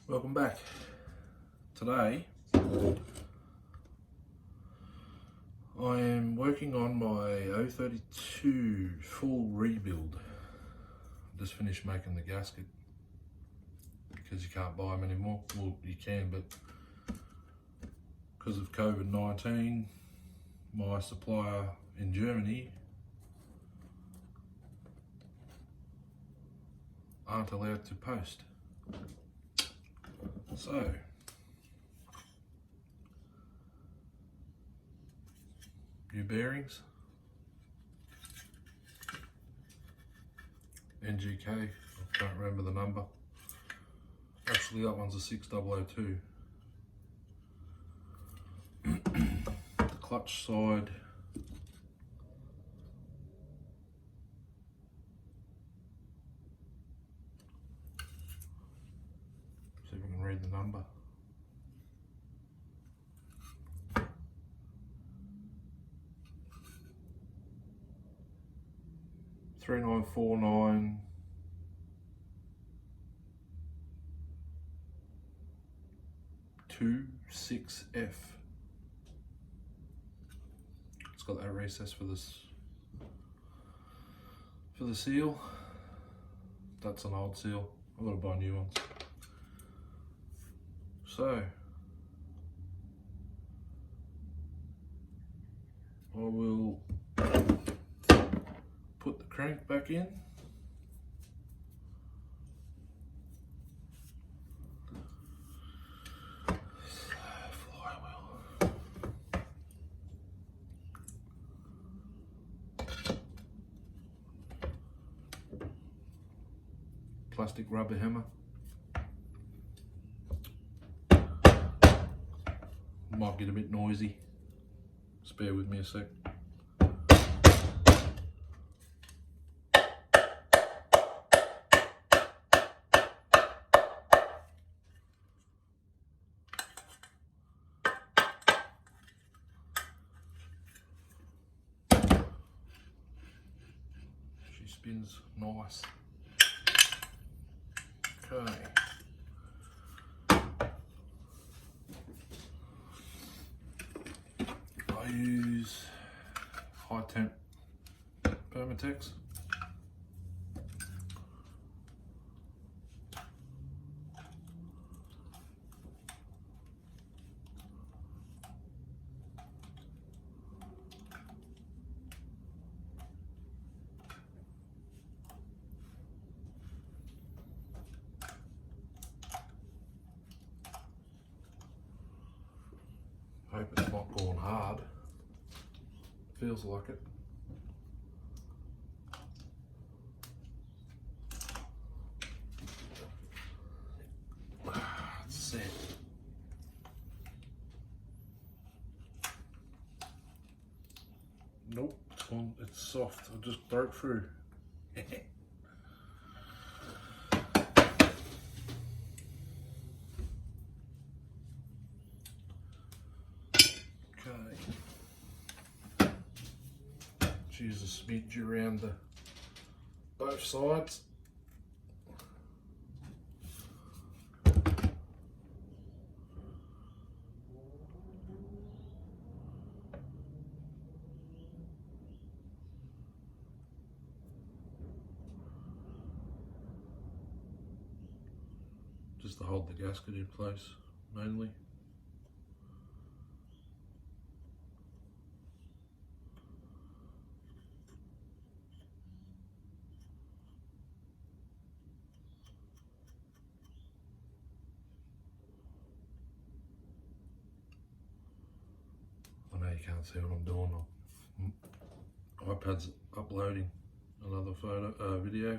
Welcome back. Today I am working on my 032 full rebuild. I just finished making the gasket because you can't buy them anymore. Well, you can, but because of COVID-19, my supplier in Germany aren't allowed to post. So, new bearings, NGK, I can't remember the number. Actually, that one's a 6002. The clutch side, see if I can read the number. 3949 26F. It's got that recess for this, for the seal. That's an old seal. I've got to buy new ones. So I will put the crank back in. Flywheel. Plastic rubber hammer. Might get a bit noisy. Just bear with me a sec. She spins nice. Okay. I use high temp Permatex. Hope it's not going hard. Feels like it. It's set. Nope, it's soft. I just broke through. Use a smidge around both sides. Just to hold the gasket in place, mainly. I know you can't see what I'm doing. iPad's uploading another video.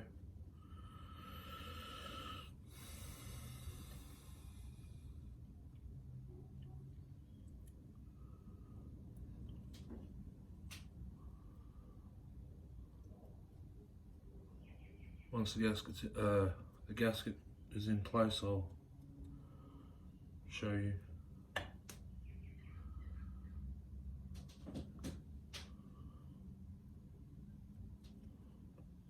Once the gasket is in place, I'll show you.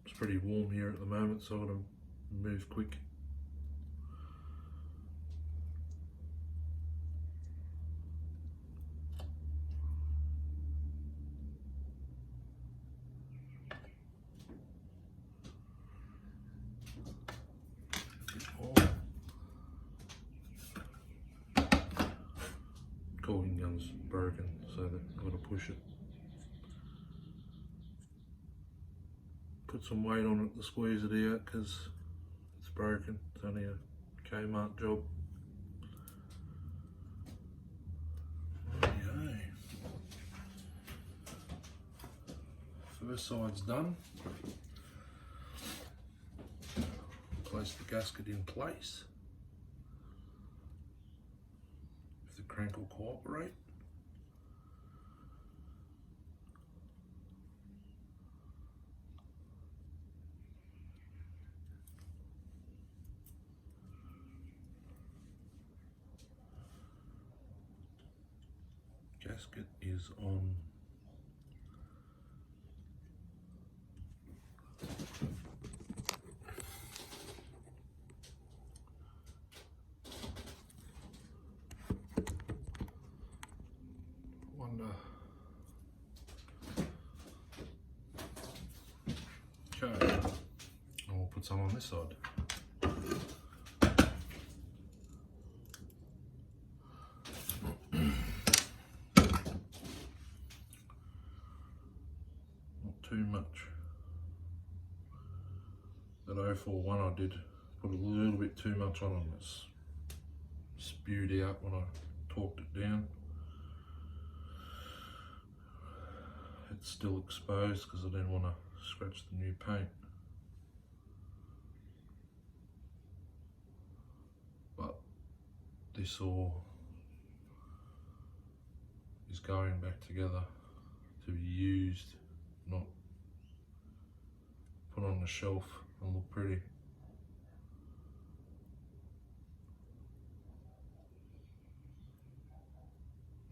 It's pretty warm here at the moment, so I'm going to move quick. bit more. Caulking gun's broken, so that I've got to push it. Put some weight on it to squeeze it out because it's broken. It's only a Kmart job. Okay. First side's done. Place the gasket in place. If the crank will cooperate. Gasket is on. Okay, and we'll put some on this side. Too much. That 041 I did put a little bit too much on and it's spewed out when I torqued it down. It's still exposed because I didn't want to scratch the new paint. But this all is going back together to be used, not put on the shelf and look pretty.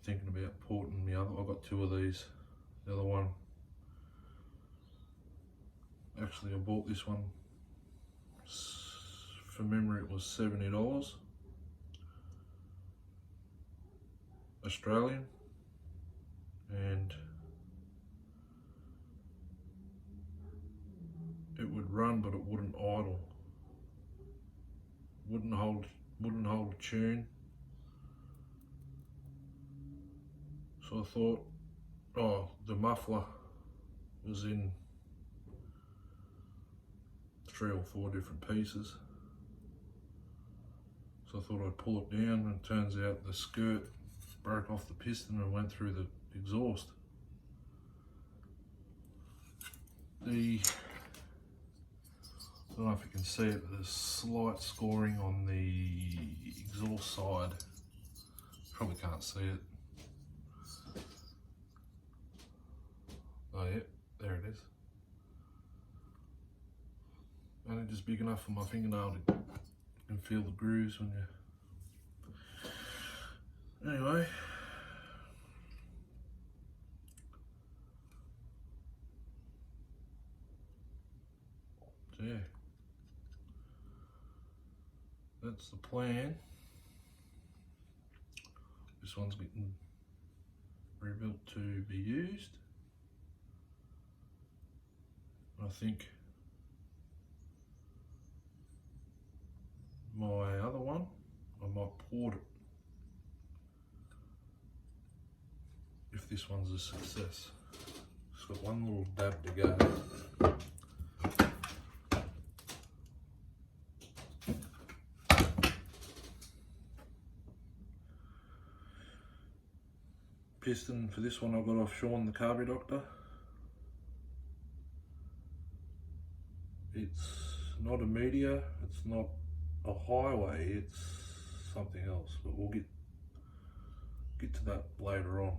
Thinking about porting the other. I've got two of these. The other one, actually I bought this one, from memory it was $70 Australian, and it would run but it wouldn't idle, wouldn't hold a tune. So I thought, oh, the muffler was in 3 or 4 different pieces. So I thought I'd pull it down, and it turns out the skirt broke off the piston and went through the exhaust. I don't know if you can see it, but there's slight scoring on the exhaust side. Probably can't see it. Oh yeah, there it is. Only just big enough for my fingernail to, you can feel the grooves when you... Anyway. So yeah. That's the plan. This one's getting rebuilt to be used. I think my other one, I might port it if this one's a success. It's got one little dab to go. Piston for this one I got off Sean the Carby Doctor. It's not a meteor, it's not a highway, it's something else, but we'll get to that later on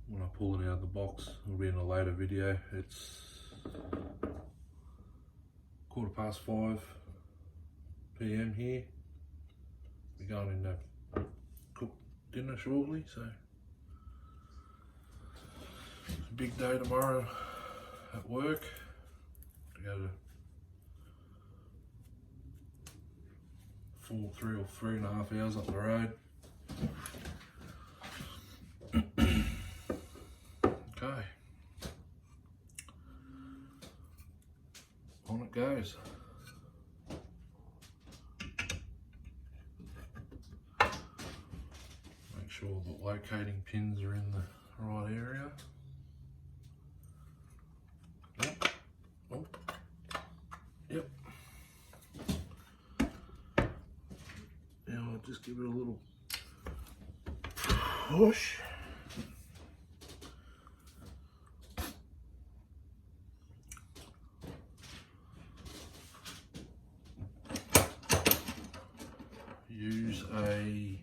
when I pull it out of the box. It'll be in a later video. It's 5:15 PM here. We're going in to cook dinner shortly, so it's a big day tomorrow at work. To go to 3 or 3.5 hours up the road. Okay. goes. Make sure the locating pins are in the right area. Yep. Oh. Yep. Now I'll just give it a little push. Use a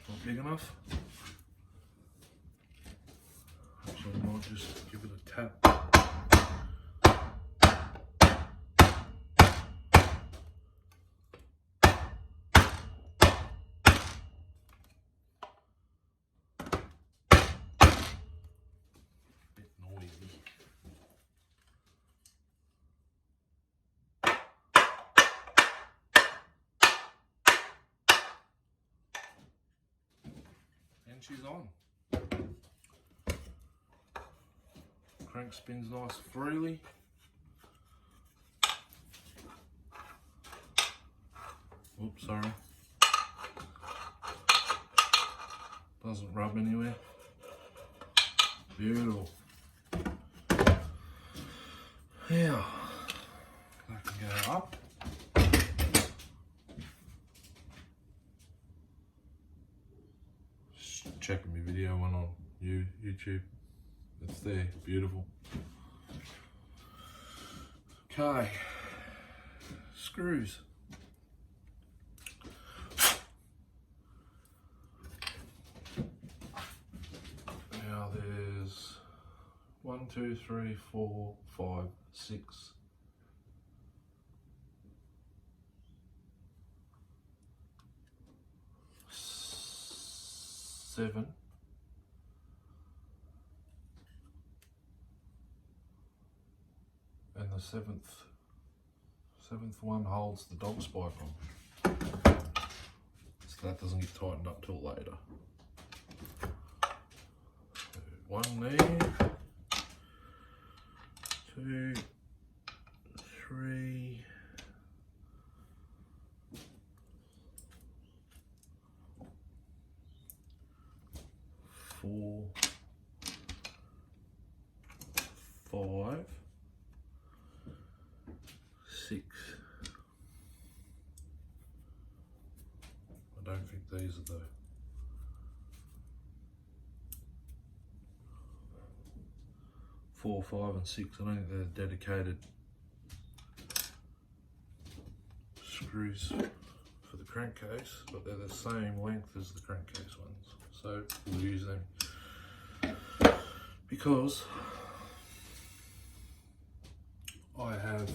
not big enough. So I might just give it a tap. Bit noisy. And she's on. Crank spins nice freely. Oops, sorry. Doesn't rub anywhere. Beautiful. Now, that can go up. Just checking my video one on YouTube. It's there, beautiful. Okay, screws. Now there's 1, 2, 3, 4, 5, 6. 7. And the seventh one holds the dog spike on. So that doesn't get tightened up till later. So 1 there, 2, 3, 4, 5, 6. I don't think these are the four, 5 and 6. I don't think they're dedicated screws for the crankcase, but they're the same length as the crankcase ones. So we'll use them because I have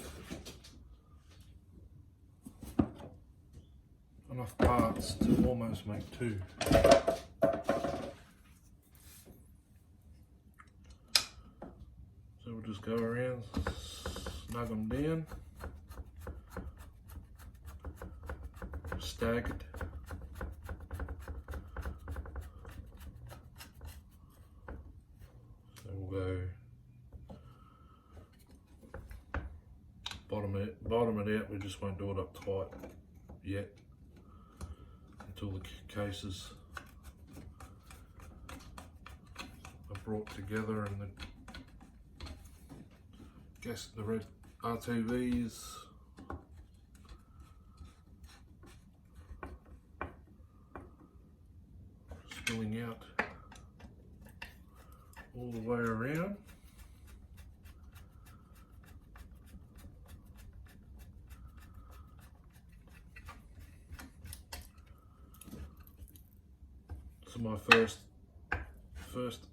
enough parts to almost make 2. So we'll just go around, snug them down, staggered. So we'll go bottom it out. We just won't do it up tight yet until the cases are brought together and the red RTV is spilling out all the way around. This is my first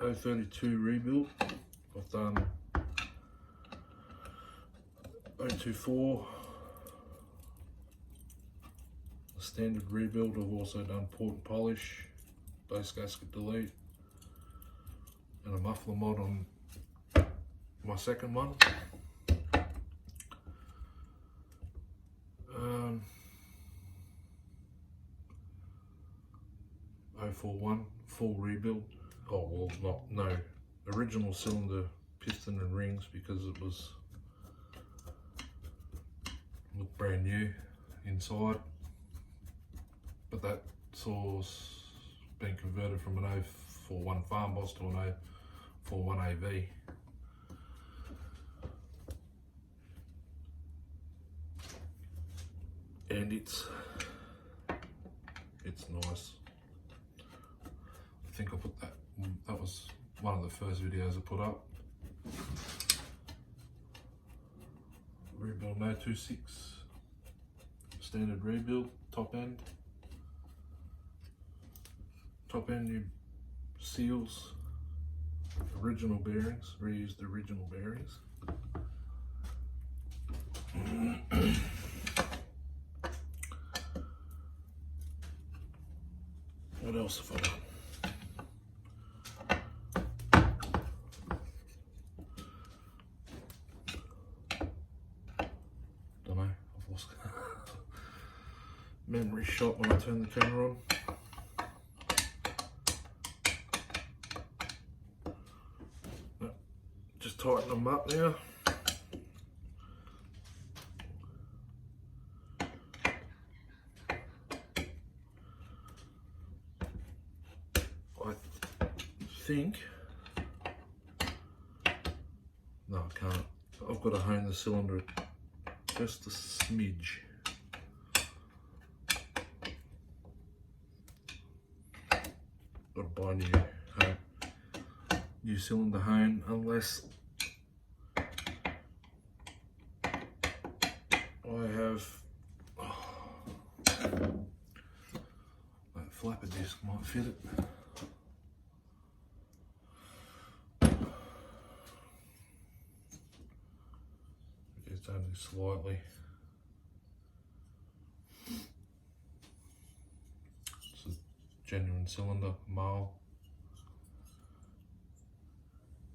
032 rebuild. I've done 024, a standard rebuild. I've also done port and polish, base gasket delete, and a muffler mod on my second one. 041 full rebuild. Oh well, no, original cylinder piston and rings because it was looked brand new inside, but that saw's been converted from an 041 Farm Boss to an 041 AV. And it's nice. I think I put that was one of the first videos I put up. Rebuild 026, standard rebuild, top end new seals, original bearings, reused original bearings. What else have I done? Don't know, I've lost memory shot when I turn the camera on. Just tighten them up now. I think, no I can't, I've got to hone the cylinder just a smidge. Got to buy new cylinder hone unless I have, that flapper disc might fit it. It's only slightly. It's a genuine cylinder, male.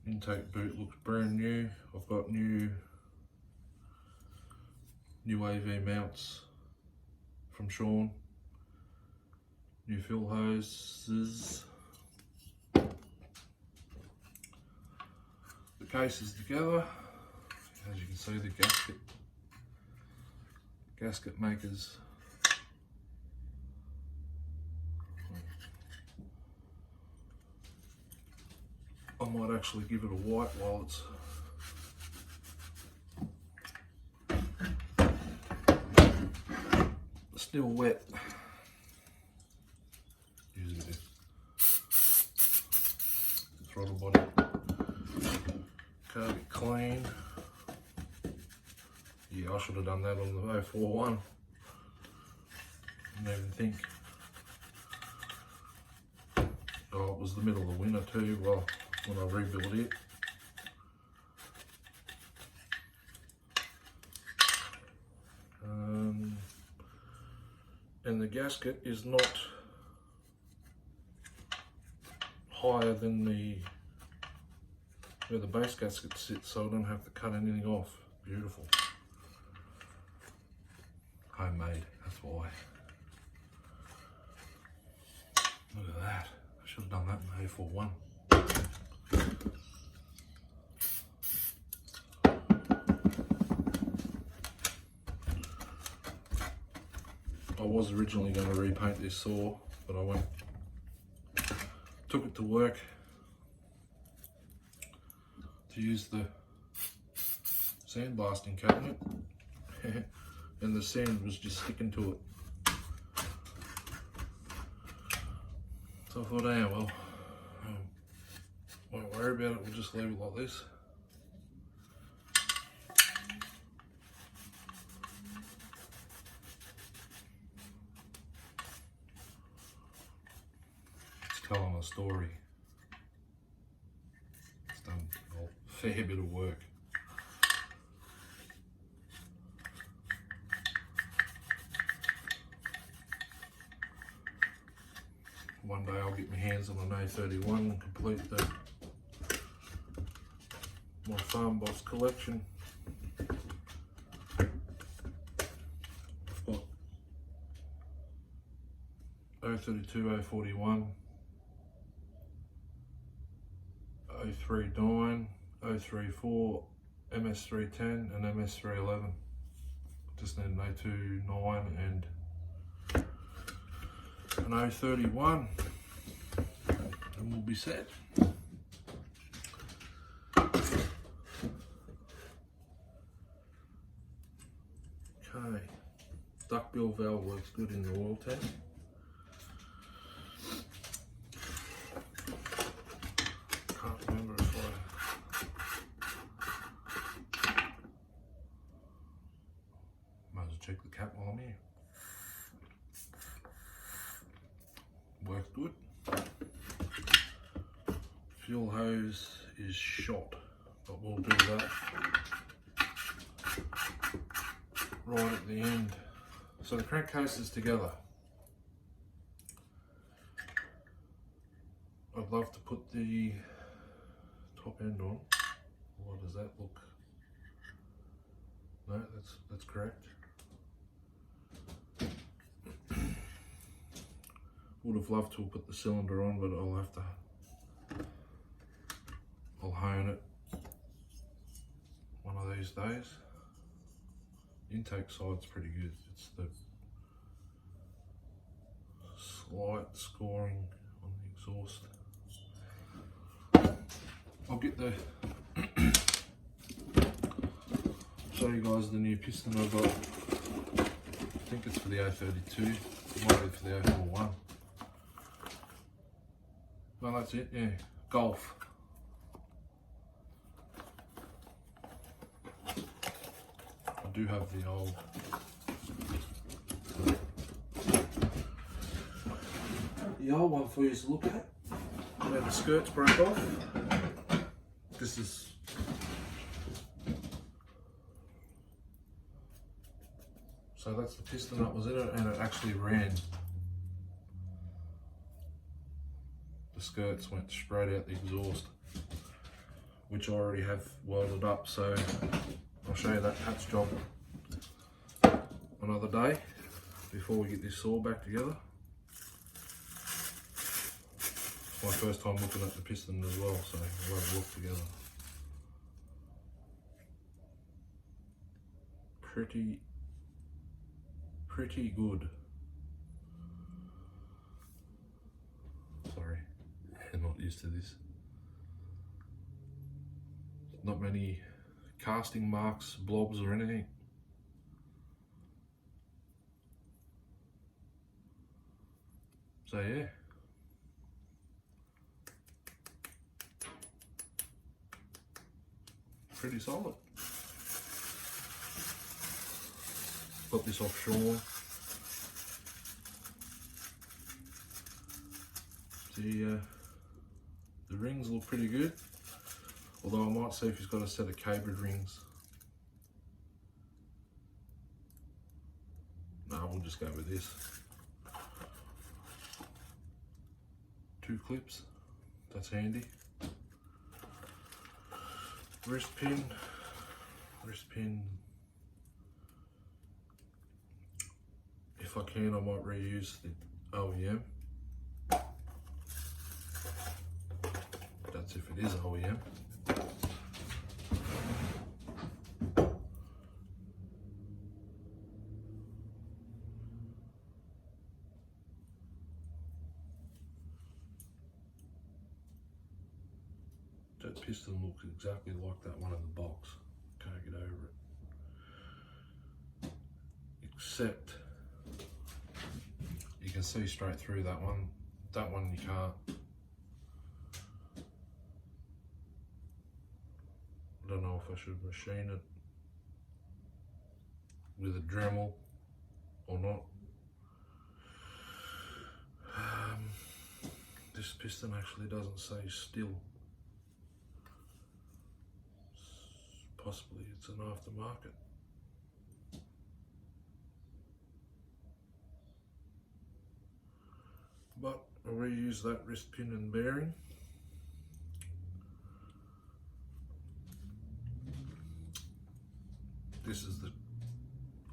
Intake boot looks brand new. I've got new AV mounts from Sean. New fill hoses. The case is together. As you can see, the gasket makers. I might actually give it a wipe while it's still wet. Use it a throttle body. Carb it clean. Yeah, I should have done that on the 041. Didn't even think. Oh, it was the middle of the winter too, well, when I rebuilt it. And the gasket is not higher than where the base gasket sits, so I don't have to cut anything off. Beautiful. Homemade, that's why. Look at that. I should have done that in the 041. I was originally going to repaint this saw, but I took it to work to use the sandblasting cabinet and the sand was just sticking to it. So I thought, yeah, well, won't worry about it, we'll just leave it like this. It's telling a story. It's done a fair bit of work. One day I'll get my hands on an A31 and complete my Farm Boss collection. I've got 032, 041, 039, 034, MS310 and MS311. Just need an 029 and an 031 and we'll be set. Okay, duckbill valve works good in the oil tank. Can't remember if might as well check the cap while I'm here. Works good. Fuel hose is shot, but we'll do that right at the end. So the crankcase is together. I'd love to put the top end on. What does that look? No, that's correct. Would have loved to have put the cylinder on, but I'll hone it one of these days. Intake side's pretty good. It's the slight scoring on the exhaust. I'll get the show you guys the new piston I've got. I think it's for the 032. It might be for the 041. Well, that's it. Yeah, Golf. I do have the old one for you to look at. Where the skirts broke off. This is so that's the piston that was in it, and it actually ran. The skirts went straight out the exhaust, which I already have welded up, so I'll show you that patch job another day before we get this saw back together. It's my first time looking at the piston as well, so we'll have a look together. Pretty good. Sorry, I'm not used to this. Not many casting marks, blobs or anything. So yeah. Pretty solid. Got this offshore. The rings look pretty good. Although I might see if he's got a set of cabered rings. No, we'll just go with this. 2 clips, that's handy. Wrist pin. If I can, I might reuse the OEM. That's if it is OEM. That piston looks exactly like that one in the box. Can't get over it. Except you can see straight through that one. That one you can't. I don't know if I should machine it with a Dremel or not. This piston actually doesn't say Stihl. Possibly it's an aftermarket. But I'll reuse that wrist pin and bearing. This is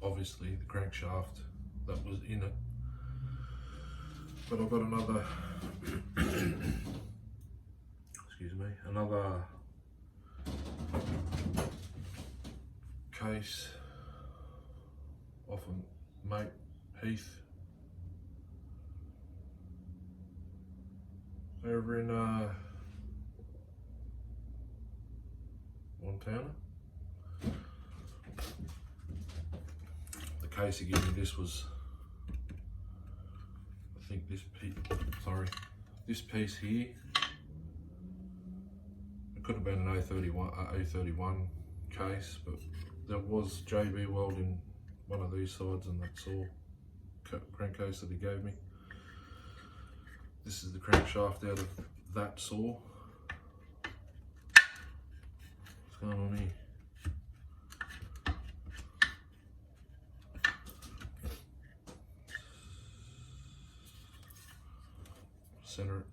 obviously the crankshaft that was in it. But I've got another excuse me, another case off of mate Heath over in Montana. The case he gave me this was, I think this piece here. It could have been an O31 case, but there was JB weld in one of these sides, and that's all crankcase that he gave me. This is the crankshaft out of that saw. What's going on here? Center it.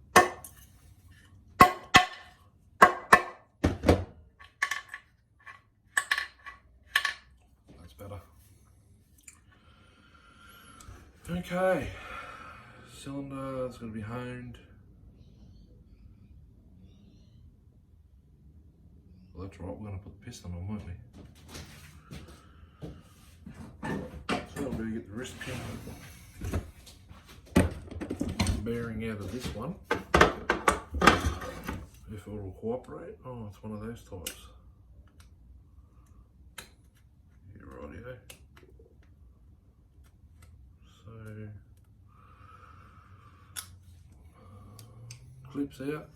That's better. Okay. Cylinder is going to be honed. Well, that's right, we're going to put the piston on, won't we? So I'm going to get the wrist pin bearing out of this one. If it will cooperate. Oh, it's one of those types. Yeah, rightio. So clips out.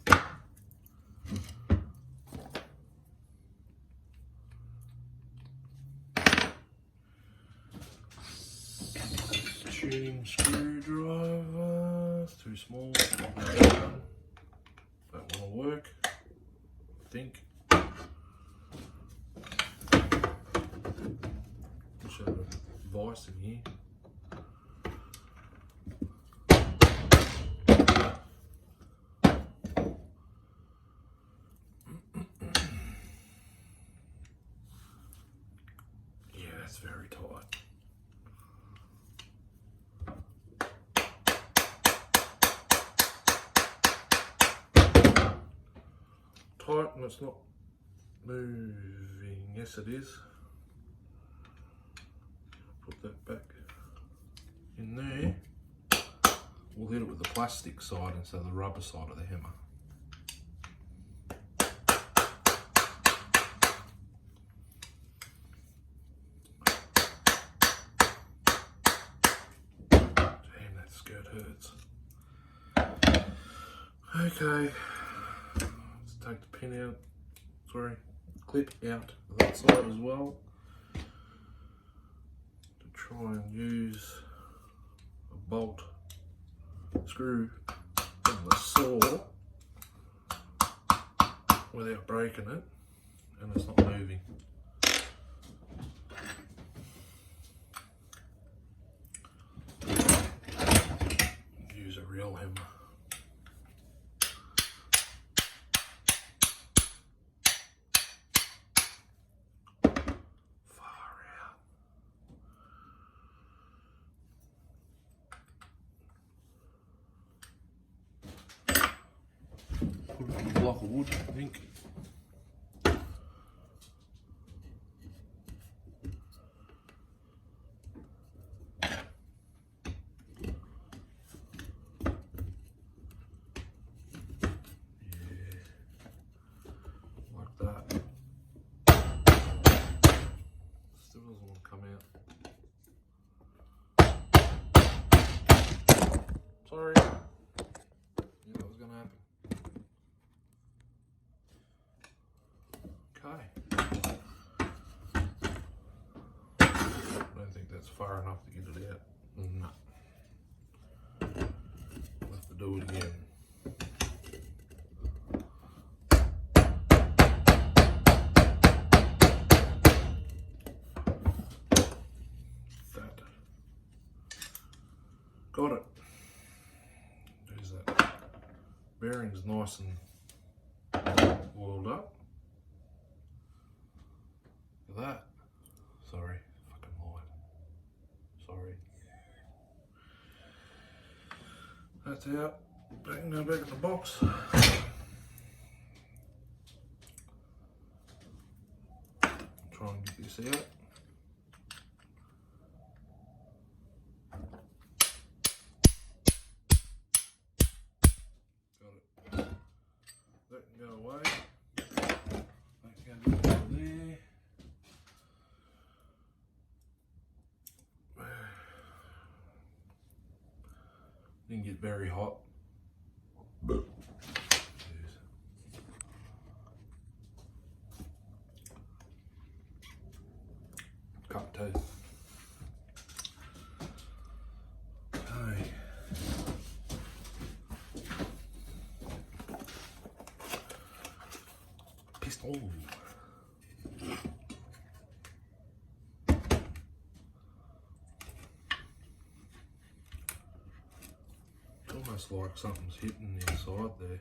Tuning screwdriver, it's too small. That one will work, I think. Should have a vice in here. Yeah, that's very tight. Tight and it's not moving. Yes, it is. Put that back in there. We'll hit it with the plastic side instead of the rubber side of the hammer. Damn, that skirt hurts. Okay. Take the pin out, clip out of that side as well, to try and use a bolt screw in the saw without breaking it, and it's not moving. Use a real hammer. Put it on a block of wood, I think. Yeah, like that. Still doesn't want to come out. Sorry. Yeah, that was going to happen. Okay. I don't think that's far enough to get it out. No. We'll have to do it again. That. Got it. There's that. Bearing's nice and oiled up. That. Sorry, fucking lied. Sorry. That's out. Back now, back in the box. Try and get this out. that can go away. That can go over there. Didn't get very hot. Cup of tea. Okay. Piston. It's almost like something's hitting the inside there.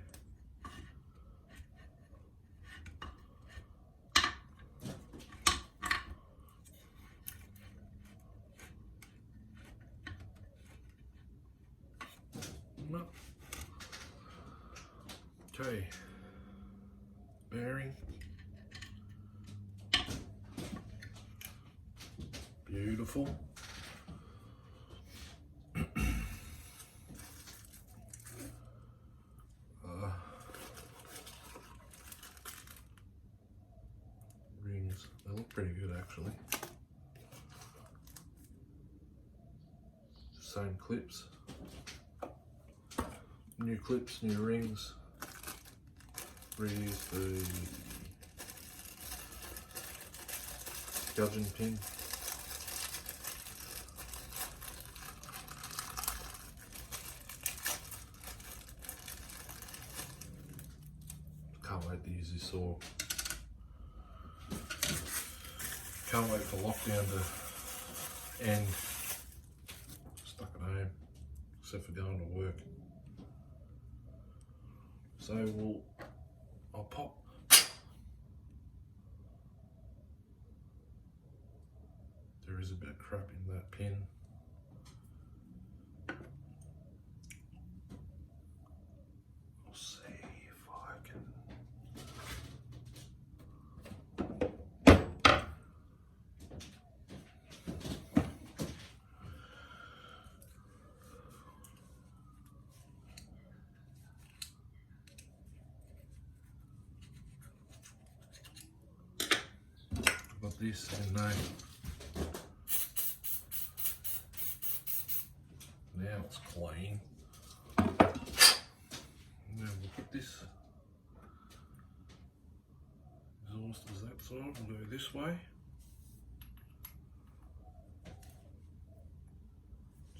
No. Okay. Bearing. Beautiful. Rings. They look pretty good actually. Same clips. New clips, new rings. Reuse the gudgeon pin. Can't wait to use this saw. Can't wait for lockdown to end. Stuck at home, except for going to work. So I'll pop. There is a bit of crap in that pin. I'll see if I can. Got this in there. Now it's clean. Now we'll put this exhaust as that side. We'll go this way.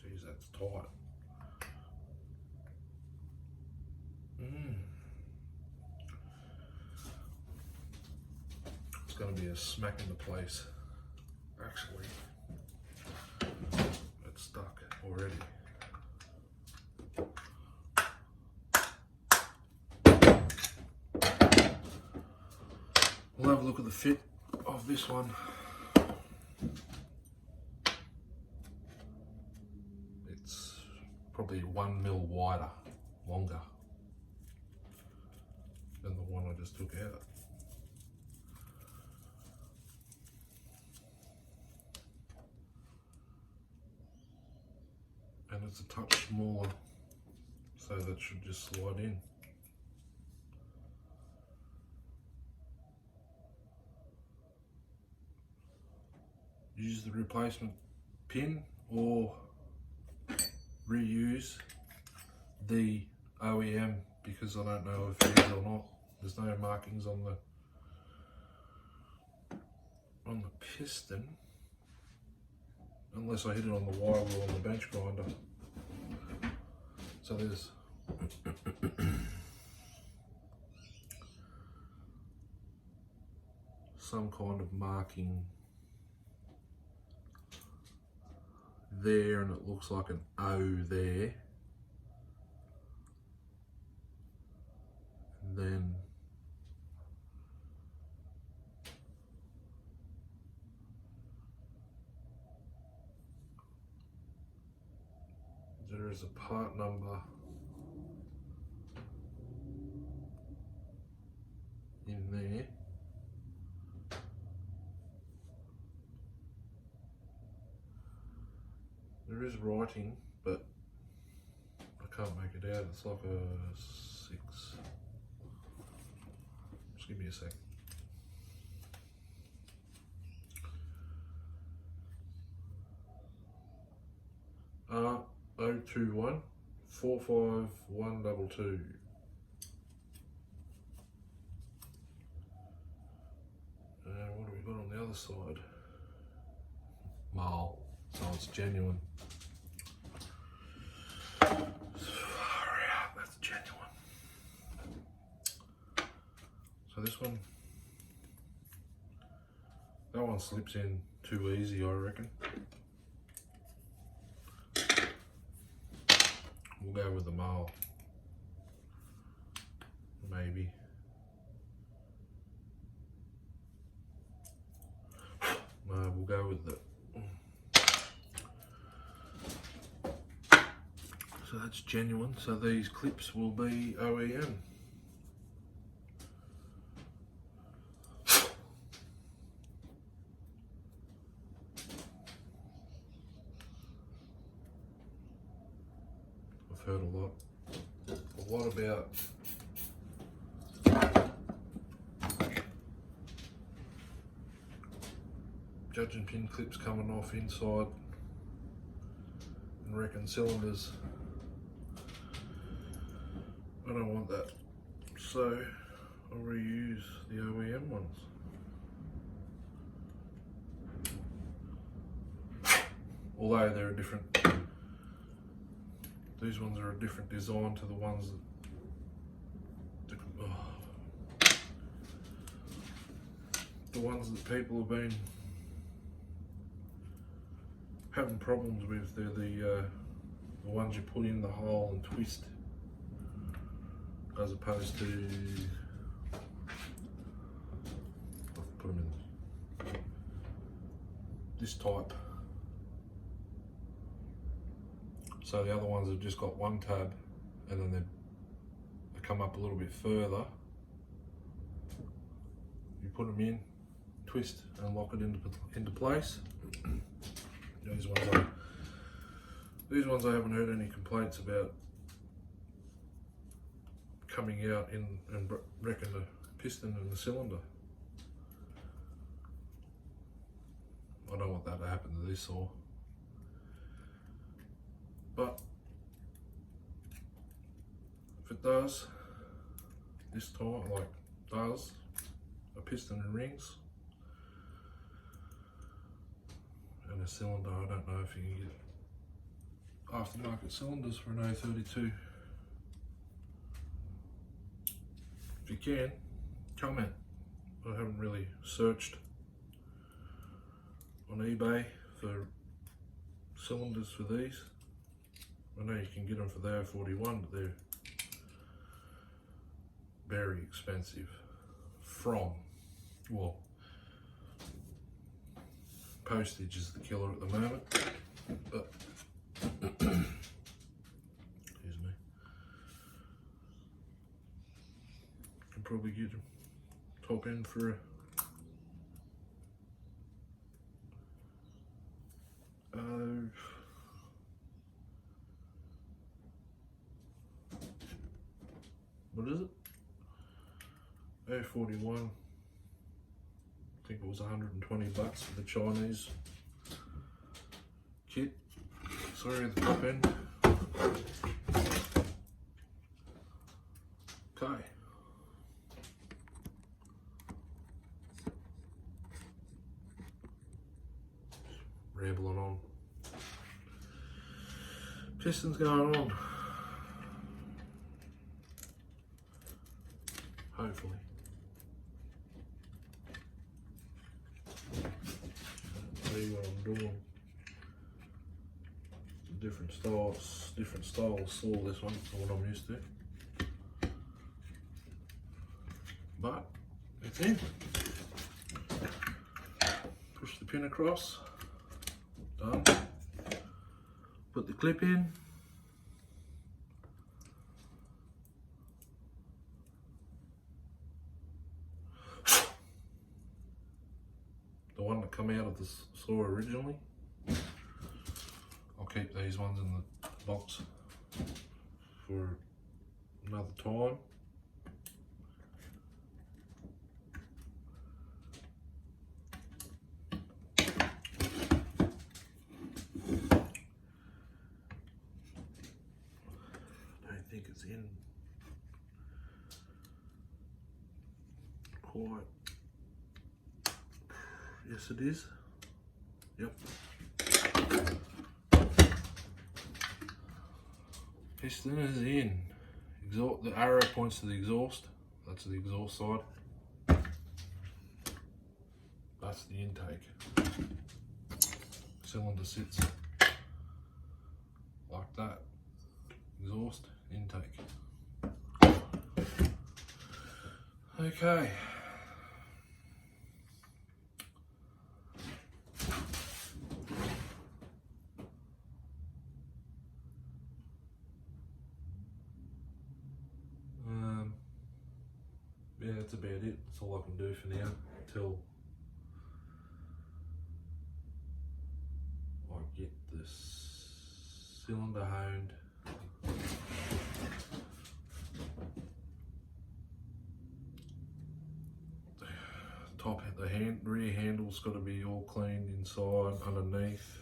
Geez, that's tight. It's going to be a smack in the place. Actually, it's stuck already. We'll have a look at the fit of this one. It's probably 1 mil wider, longer than the one I just took out. And it's a touch smaller, so that should just slide in. Use the replacement pin or reuse the OEM, because I don't know if it is or not. There's no markings on the piston, unless I hit it on the wire wheel on the bench grinder. So there's some kind of marking there, and it looks like an O there. And then there is a part number in there. There is writing, but I can't make it out. It's like a 6. a sec. R021 45122. What do we got on the other side? Marl, so it's genuine. Far out, that's genuine. So this one, that one slips in too easy, I reckon. We'll go with the marl, maybe. No, we'll go with the. So that's genuine. So these clips will be OEM. I've heard a lot about judging pin clips coming off inside and wrecking cylinders. I don't want that, so I'll reuse the OEM ones. Although they're a different, these ones are a different design to the ones that, the ones that people have been having problems with. They're the ones you put in the hole and twist, as opposed to, I've put them in this type. So the other ones have just got one tab, and then they come up a little bit further. You put them in, twist, and lock it into place. These ones I haven't heard any complaints about coming out and wrecking the piston and the cylinder. I don't want that to happen to this saw. But if it does, this time, like does a piston and rings and a cylinder, I don't know if you can get aftermarket cylinders for an A32. If you can, comment. I haven't really searched on eBay for cylinders for these. I know you can get them for the A41, but they're very expensive. Well, postage is the killer at the moment, but excuse me, can probably get them top end for what is it? A41. I think it was 120 bucks for the Chinese kit. Sorry, the top end. Okay. Rambling on. Piston's going on. Hopefully. See what I'm doing. Different style saw, this one, for what I'm used to. But it's in. Push the pin across. Done. Put the clip in. The one that come out of the saw originally. I'll keep these ones in the box for another time. quite. Yes, it is. Yep. Piston is in. Exhaust. The arrow points to the exhaust. That's the exhaust side. That's the intake. Cylinder sits like that. Exhaust, intake. Okay. Yeah, that's about it. That's all I can do for now until I get this cylinder honed. The rear handle's got to be all cleaned inside, underneath.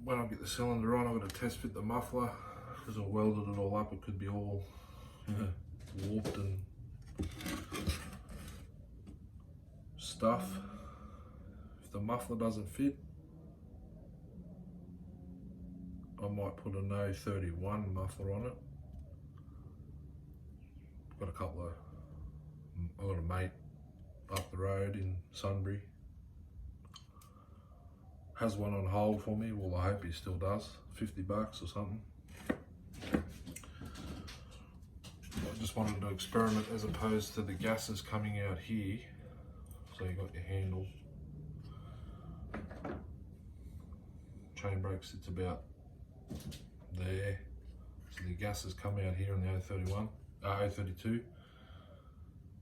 When I get the cylinder on, I've got to test fit the muffler because I welded it all up. It could be all warped and stuff. If the muffler doesn't fit, I might put an 031 muffler on it. Got a couple of, I've got a mate up the road in Sunbury. Has one on hold for me. Well, I hope he still does. $50 or something. I just wanted to experiment as opposed to the gases coming out here. So you got your handle. Chain brake sits about there. So the gases come out here in the 032.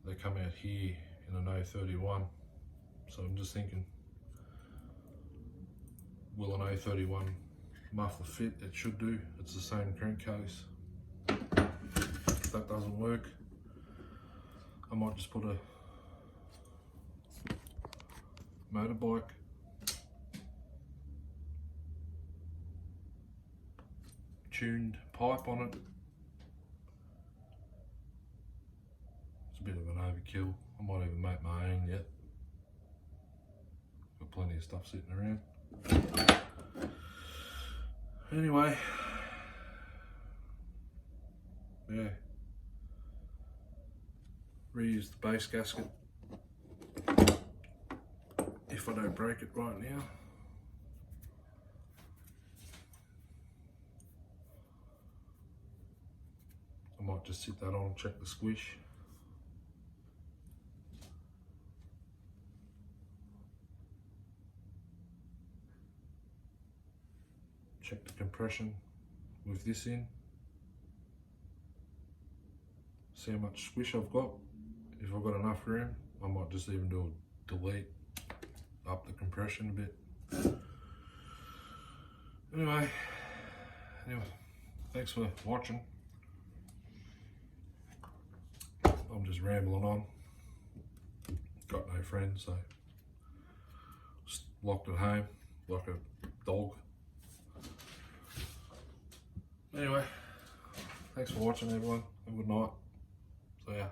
They come out here in an 031. So I'm just thinking, will an 031 muffler fit? It should do. It's the same crankcase. If that doesn't work, I might just put a motorbike tuned pipe on it. It's a bit of an overkill. I might even make my own yet. Got plenty of stuff sitting around. Anyway, yeah, reuse the base gasket if I don't break it right now. I might just sit that on, check the squish. Check the compression with this in. See how much squish I've got. If I've got enough room, I might just even do a delete, up the compression a bit. Anyway, thanks for watching. I'm just rambling on. Got no friends, so locked at home like a dog. Anyway, thanks for watching everyone. Have a good night. See ya.